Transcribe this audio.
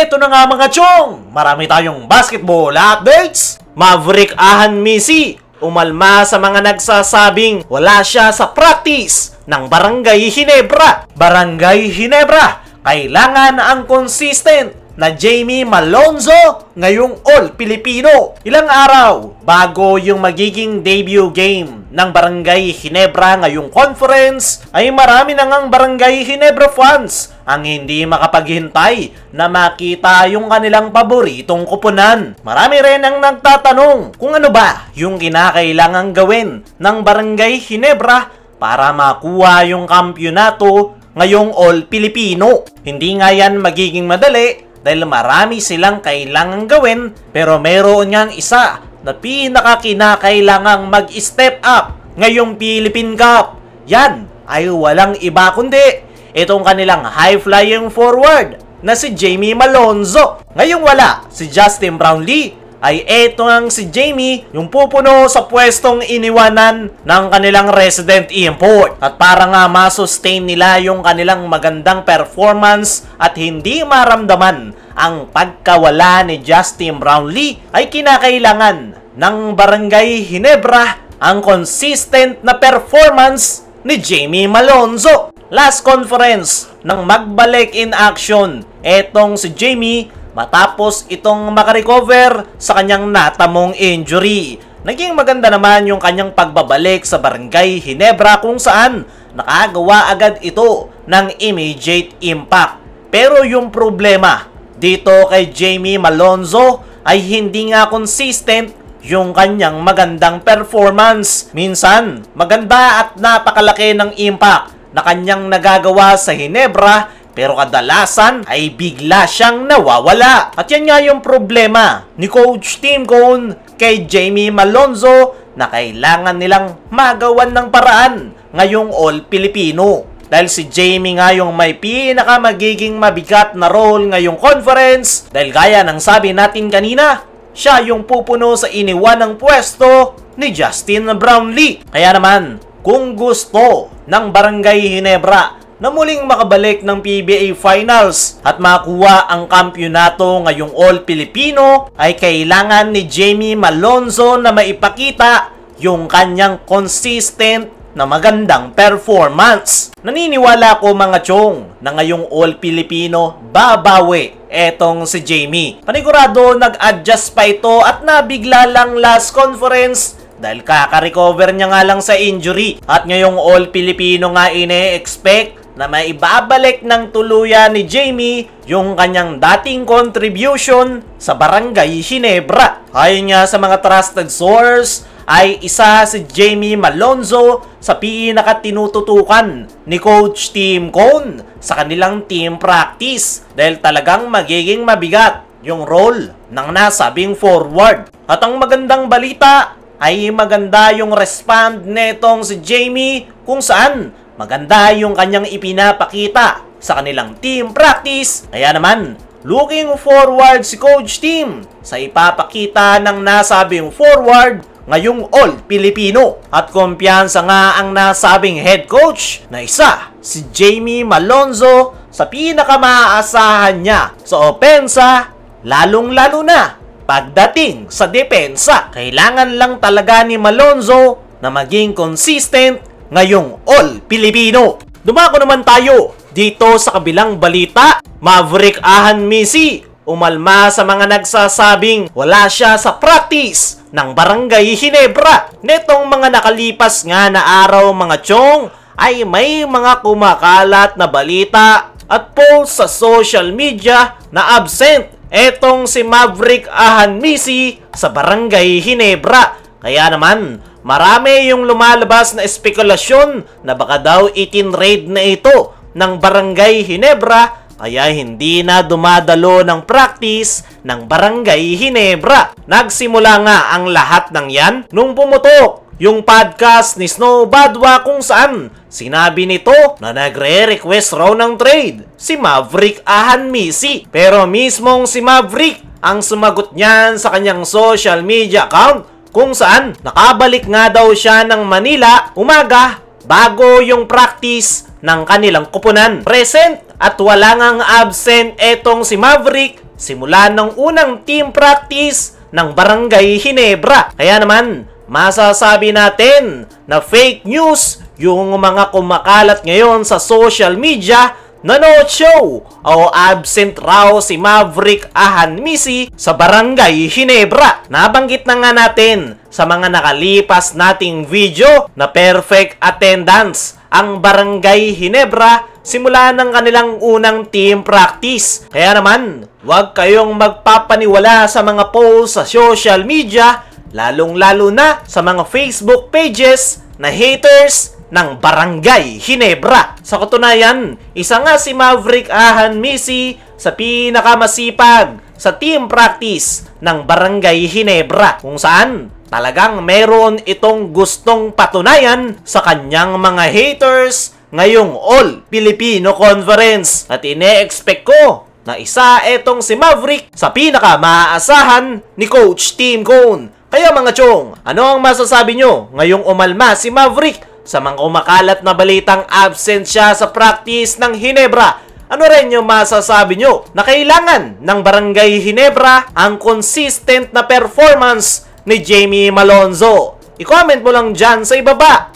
Eto na nga mga chong, marami tayong basketball updates. Maverick Ahan Misi umalma sa mga nagsasabing wala siya sa practice ng Barangay Ginebra. Barangay Ginebra, kailangan ang consistent na Jamie Malonzo ngayong All-Filipino. Ilang araw bago yung magiging debut game ng Barangay Ginebra ngayong conference ay marami na ngang Barangay Ginebra fans ang hindi makapaghintay na makita yung kanilang paboritong kupunan. Marami rin ang nagtatanong kung ano ba yung kinakailangang gawin ng Barangay Ginebra para makuha yung kampyonato ngayong All-Filipino. Hindi nga yan magiging madali dahil marami silang kailangang gawin, pero meron niyang isa na pinakakinakailangang mag-step up ngayong Philippine Cup. Yan ay walang iba kundi itong kanilang high-flying forward na si Jamie Malonzo. Ngayong wala si Justin Brownlee, ay eto ang si Jamie yung pupuno sa pwestong iniwanan ng kanilang resident import. At para nga masustain nila yung kanilang magandang performance at hindi maramdaman ang pagkawala ni Justin Brownlee, ay kinakailangan ng Barangay Ginebra ang consistent na performance ni Jamie Malonzo. Last conference nang magbalik in action etong si Jamie matapos itong makarecover sa kanyang natamong injury. Naging maganda naman yung kanyang pagbabalik sa Barangay Ginebra kung saan nakagawa agad ito ng immediate impact. Pero yung problema dito kay Jamie Malonzo ay hindi nga consistent yung kanyang magandang performance. Minsan, maganda at napakalaki ng impact na kanyang nagagawa sa Ginebra, pero kadalasan ay bigla siyang nawawala. At yan nga yung problema ni Coach Tim Cone kay Jamie Malonzo na kailangan nilang magawan ng paraan ngayong All-Filipino. Dahil si Jamie nga yung may magiging mabigat na role ngayong conference. Dahil gaya ng sabi natin kanina, siya yung pupuno sa iniwanang pwesto ni Justin Brownlee. Kaya naman, kung gusto ng Barangay Ginebra na muling makabalik ng PBA Finals at makuha ang kampyonato ngayong All-Filipino, ay kailangan ni Jamie Malonzo na maipakita yung kanyang consistent na magandang performance. Naniniwala ko mga chong na ngayong All-Filipino babawi etong si Jamie. Panigurado nag-adjust pa ito at nabigla lang last conference dahil kaka-recover niya nga lang sa injury. At ngayong All-Filipino nga ine-expect na maibabalik ng tuluyan ni Jamie yung kanyang dating contribution sa Barangay Ginebra. Ayon nga sa mga trusted source, ay isa si Jamie Malonzo sa pinakatinututukan ni Coach Tim Cone sa kanilang team practice dahil talagang magiging mabigat yung role ng nasabing forward. At ang magandang balita ay maganda yung respond netong si Jamie kung saan maganda yung kanyang ipinapakita sa kanilang team practice. Kaya naman, looking forward si Coach Tim sa ipapakita ng nasabing forward ngayong All-Filipino. At kumpiyansa nga ang nasabing head coach na isa si Jamie Malonzo sa pinakamaaasahan niya sa opensa, lalong-lalo na pagdating sa depensa. Kailangan lang talaga ni Malonzo na maging consistent ngayong All-Filipino. Dumako naman tayo dito sa kabilang balita. Maverick Ahan Misi umalma sa mga nagsasabing wala siya sa practice ng Barangay Ginebra. Netong mga nakalipas nga na araw mga chong ay may mga kumakalat na balita at post sa social media na absent etong si Maverick Ahan Misi sa Barangay Ginebra. Kaya naman, marami yung lumalabas na espekulasyon na baka daw itinraid na ito ng Barangay Ginebra kaya hindi na dumadalo ng practice ng Barangay Ginebra. Nagsimula nga ang lahat ng yan nung pumutok yung podcast ni Snow Badwa kung saan sinabi nito na nagre-request raw ng trade si Maverick Ahan Misi. Pero mismong si Maverick ang sumagot niyan sa kanyang social media account kung saan nakabalik nga daw siya ng Manila umaga bago yung practice ng kanilang kupunan. Present at wala ngang absent etong si Maverick simula ng unang team practice ng Barangay Ginebra. Kaya naman, masasabi natin na fake news yung mga kumakalat ngayon sa social media na no-show o absent raw si Maverick Ahanmisi sa Barangay Ginebra. Nabanggit na nga natin sa mga nakalipas nating video na perfect attendance ang Barangay Ginebra simula ng kanilang unang team practice. Kaya naman, huwag kayong magpapaniwala sa mga posts sa social media, lalong-lalo na sa mga Facebook pages na haters ng Barangay Ginebra. Sa katunayan, isa nga si Maverick Ahanmisi sa pinakamasipag sa team practice ng Barangay Ginebra, kung saan talagang meron itong gustong patunayan sa kanyang mga haters ngayong All Filipino Conference. At ine-expect ko na isa etong si Maverick sa pinaka-maaasahan ni Coach Tim Cone. Kaya mga chong, ano ang masasabi nyo ngayong umalma si Maverick sa mga kumakalat na balitang absent siya sa practice ng Ginebra? Ano rin yung masasabi nyo na kailangan ng Barangay Ginebra ang consistent na performance ni Jamie Malonzo? I-comment mo lang dyan sa ibaba.